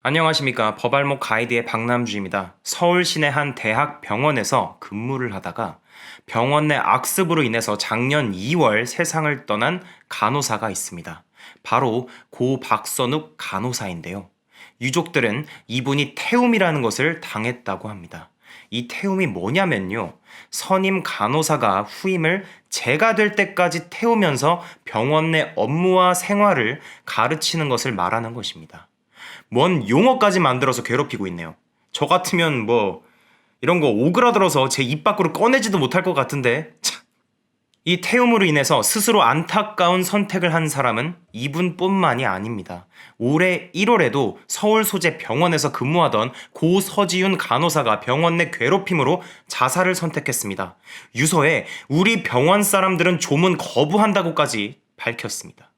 안녕하십니까. 법알목 가이드의 박남주입니다. 서울 시내 한 대학 병원에서 근무를 하다가 병원 내 악습으로 인해서 작년 2월 세상을 떠난 간호사가 있습니다. 바로 고 박선욱 간호사인데요. 유족들은 이분이 태움이라는 것을 당했다고 합니다. 이 태움이 뭐냐면요. 선임 간호사가 후임을 제가 될 때까지 태우면서 병원 내 업무와 생활을 가르치는 것을 말하는 것입니다. 뭔 용어까지 만들어서 괴롭히고 있네요. 저 같으면 이런 거 오그라들어서 제 입 밖으로 꺼내지도 못할 것 같은데 참. 이 태움으로 인해서 스스로 안타까운 선택을 한 사람은 이분뿐만이 아닙니다. 올해 1월에도 서울 소재 병원에서 근무하던 고 서지윤 간호사가 병원 내 괴롭힘으로 자살을 선택했습니다. 유서에 우리 병원 사람들은 조문 거부한다고까지 밝혔습니다.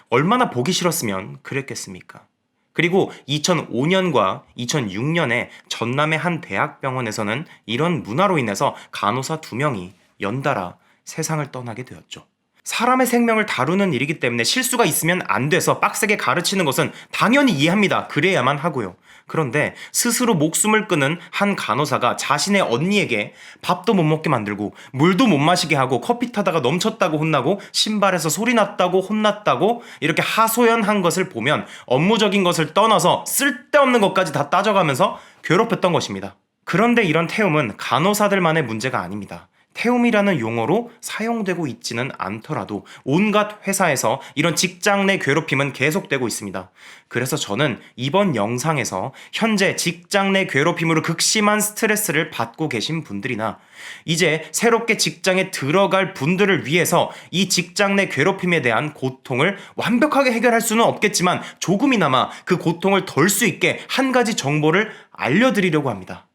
얼마나 보기 싫었으면 그랬겠습니까? 그리고 2005년과 2006년에 전남의 한 대학병원에서는 이런 문화로 인해서 간호사 2명이 연달아 세상을 떠나게 되었죠. 사람의 생명을 다루는 일이기 때문에 실수가 있으면 안 돼서 빡세게 가르치는 것은 당연히 이해합니다. 그래야만 하고요. 그런데 스스로 목숨을 끊은 한 간호사가 자신의 언니에게 밥도 못 먹게 만들고 물도 못 마시게 하고 커피 타다가 넘쳤다고 혼나고 신발에서 소리 났다고 혼났다고 이렇게 하소연한 것을 보면 업무적인 것을 떠나서 쓸데없는 것까지 다 따져가면서 괴롭혔던 것입니다. 그런데 이런 태움은 간호사들만의 문제가 아닙니다. 태움이라는 용어로 사용되고 있지는 않더라도 온갖 회사에서 이런 직장 내 괴롭힘은 계속되고 있습니다. 그래서 저는 이번 영상에서 현재 직장 내 괴롭힘으로 극심한 스트레스를 받고 계신 분들이나 이제 새롭게 직장에 들어갈 분들을 위해서 이 직장 내 괴롭힘에 대한 고통을 완벽하게 해결할 수는 없겠지만 조금이나마 그 고통을 덜 수 있게 한 가지 정보를 알려드리려고 합니다.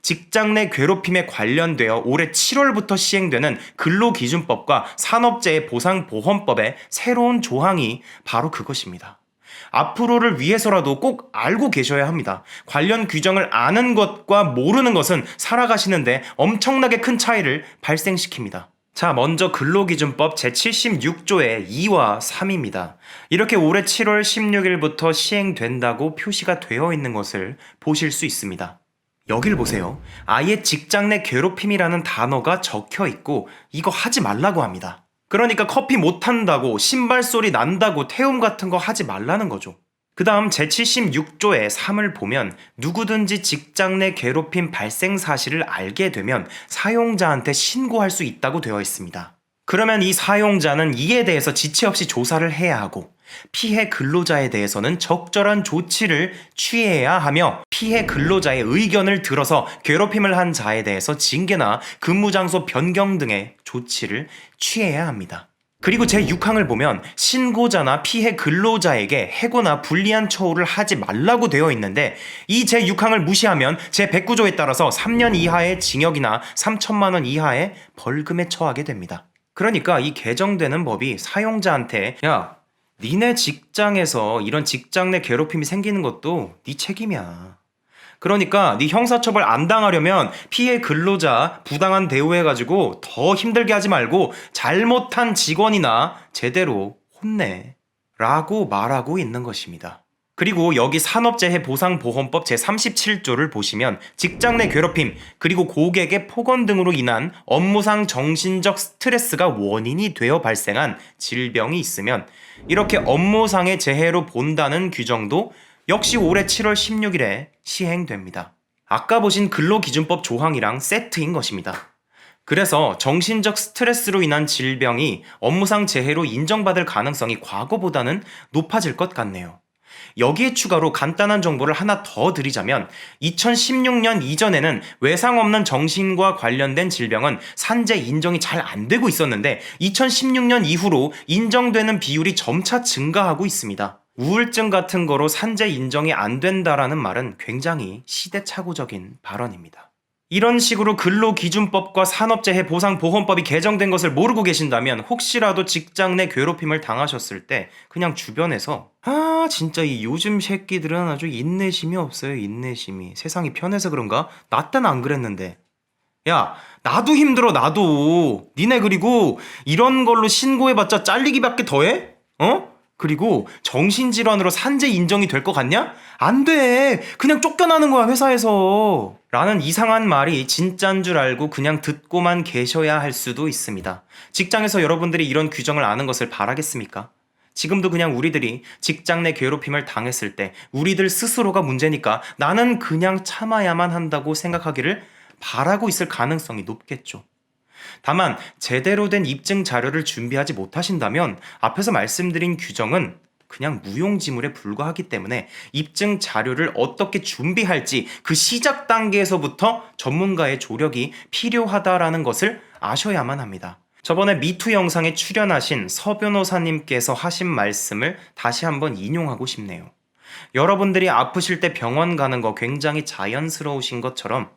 직장 내 괴롭힘에 관련되어 올해 7월부터 시행되는 근로기준법과 산업재해 보상보험법의 새로운 조항이 바로 그것입니다. 앞으로를 위해서라도 꼭 알고 계셔야 합니다. 관련 규정을 아는 것과 모르는 것은 살아가시는데 엄청나게 큰 차이를 발생시킵니다. 자, 먼저 근로기준법 제76조의 2와 3입니다. 이렇게 올해 7월 16일부터 시행된다고 표시가 되어 있는 것을 보실 수 있습니다. 여길 보세요. 아예 직장 내 괴롭힘이라는 단어가 적혀 있고 이거 하지 말라고 합니다. 그러니까 커피 못 한다고 신발 소리 난다고 태움 같은 거 하지 말라는 거죠. 그 다음 제76조의 3을 보면 누구든지 직장 내 괴롭힘 발생 사실을 알게 되면 사용자한테 신고할 수 있다고 되어 있습니다. 그러면 이 사용자는 이에 대해서 지체 없이 조사를 해야 하고 피해 근로자에 대해서는 적절한 조치를 취해야 하며 피해 근로자의 의견을 들어서 괴롭힘을 한 자에 대해서 징계나 근무장소 변경 등의 조치를 취해야 합니다. 그리고 제6항을 보면 신고자나 피해 근로자에게 해고나 불리한 처우를 하지 말라고 되어 있는데 이 제6항을 무시하면 제109조에 따라서 3년 이하의 징역이나 3천만 원 이하의 벌금에 처하게 됩니다. 그러니까 이 개정되는 법이 사용자한테 야, 니네 직장에서 이런 직장 내 괴롭힘이 생기는 것도 네 책임이야. 그러니까 네 형사처벌 안 당하려면 피해 근로자 부당한 대우해가지고 더 힘들게 하지 말고 잘못한 직원이나 제대로 혼내 라고 말하고 있는 것입니다. 그리고 여기 산업재해보상보험법 제37조를 보시면 직장 내 괴롭힘 그리고 고객의 폭언 등으로 인한 업무상 정신적 스트레스가 원인이 되어 발생한 질병이 있으면 이렇게 업무상의 재해로 본다는 규정도 역시 올해 7월 16일에 시행됩니다. 아까 보신 근로기준법 조항이랑 세트인 것입니다. 그래서 정신적 스트레스로 인한 질병이 업무상 재해로 인정받을 가능성이 과거보다는 높아질 것 같네요. 여기에 추가로 간단한 정보를 하나 더 드리자면 2016년 이전에는 외상 없는 정신과 관련된 질병은 산재 인정이 잘 안 되고 있었는데 2016년 이후로 인정되는 비율이 점차 증가하고 있습니다. 우울증 같은 거로 산재 인정이 안 된다라는 말은 굉장히 시대착오적인 발언입니다. 이런 식으로 근로기준법과 산업재해보상보험법이 개정된 것을 모르고 계신다면 혹시라도 직장 내 괴롭힘을 당하셨을 때 그냥 주변에서 진짜 이 요즘 새끼들은 아주 인내심이 없어요. 인내심이. 세상이 편해서 그런가? 나 때는 안 그랬는데. 야, 나도 힘들어. 나도. 니네 그리고 이런 걸로 신고해봤자 잘리기밖에 더해? 어? 그리고 정신질환으로 산재 인정이 될 것 같냐? 안 돼. 그냥 쫓겨나는 거야, 회사에서. 라는 이상한 말이 진짠 줄 알고 그냥 듣고만 계셔야 할 수도 있습니다. 직장에서 여러분들이 이런 규정을 아는 것을 바라겠습니까? 지금도 그냥 우리들이 직장 내 괴롭힘을 당했을 때 우리들 스스로가 문제니까 나는 그냥 참아야만 한다고 생각하기를 바라고 있을 가능성이 높겠죠. 다만 제대로 된 입증 자료를 준비하지 못하신다면 앞에서 말씀드린 규정은 그냥 무용지물에 불과하기 때문에 입증 자료를 어떻게 준비할지 그 시작 단계에서부터 전문가의 조력이 필요하다라는 것을 아셔야만 합니다. 저번에 미투 영상에 출연하신 서 변호사님께서 하신 말씀을 다시 한번 인용하고 싶네요. 여러분들이 아프실 때 병원 가는 거 굉장히 자연스러우신 것처럼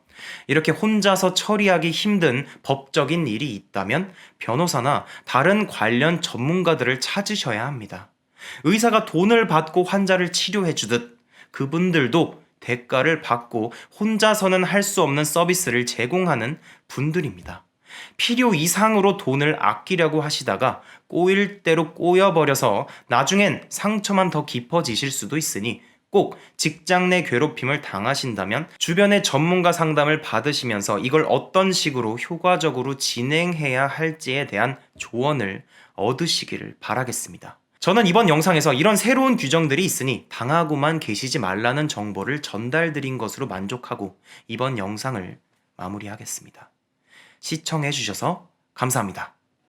이렇게 혼자서 처리하기 힘든 법적인 일이 있다면 변호사나 다른 관련 전문가들을 찾으셔야 합니다. 의사가 돈을 받고 환자를 치료해 주듯 그분들도 대가를 받고 혼자서는 할 수 없는 서비스를 제공하는 분들입니다. 필요 이상으로 돈을 아끼려고 하시다가 꼬일 대로 꼬여버려서 나중엔 상처만 더 깊어지실 수도 있으니 꼭 직장 내 괴롭힘을 당하신다면 주변의 전문가 상담을 받으시면서 이걸 어떤 식으로 효과적으로 진행해야 할지에 대한 조언을 얻으시기를 바라겠습니다. 저는 이번 영상에서 이런 새로운 규정들이 있으니 당하고만 계시지 말라는 정보를 전달드린 것으로 만족하고 이번 영상을 마무리하겠습니다. 시청해주셔서 감사합니다.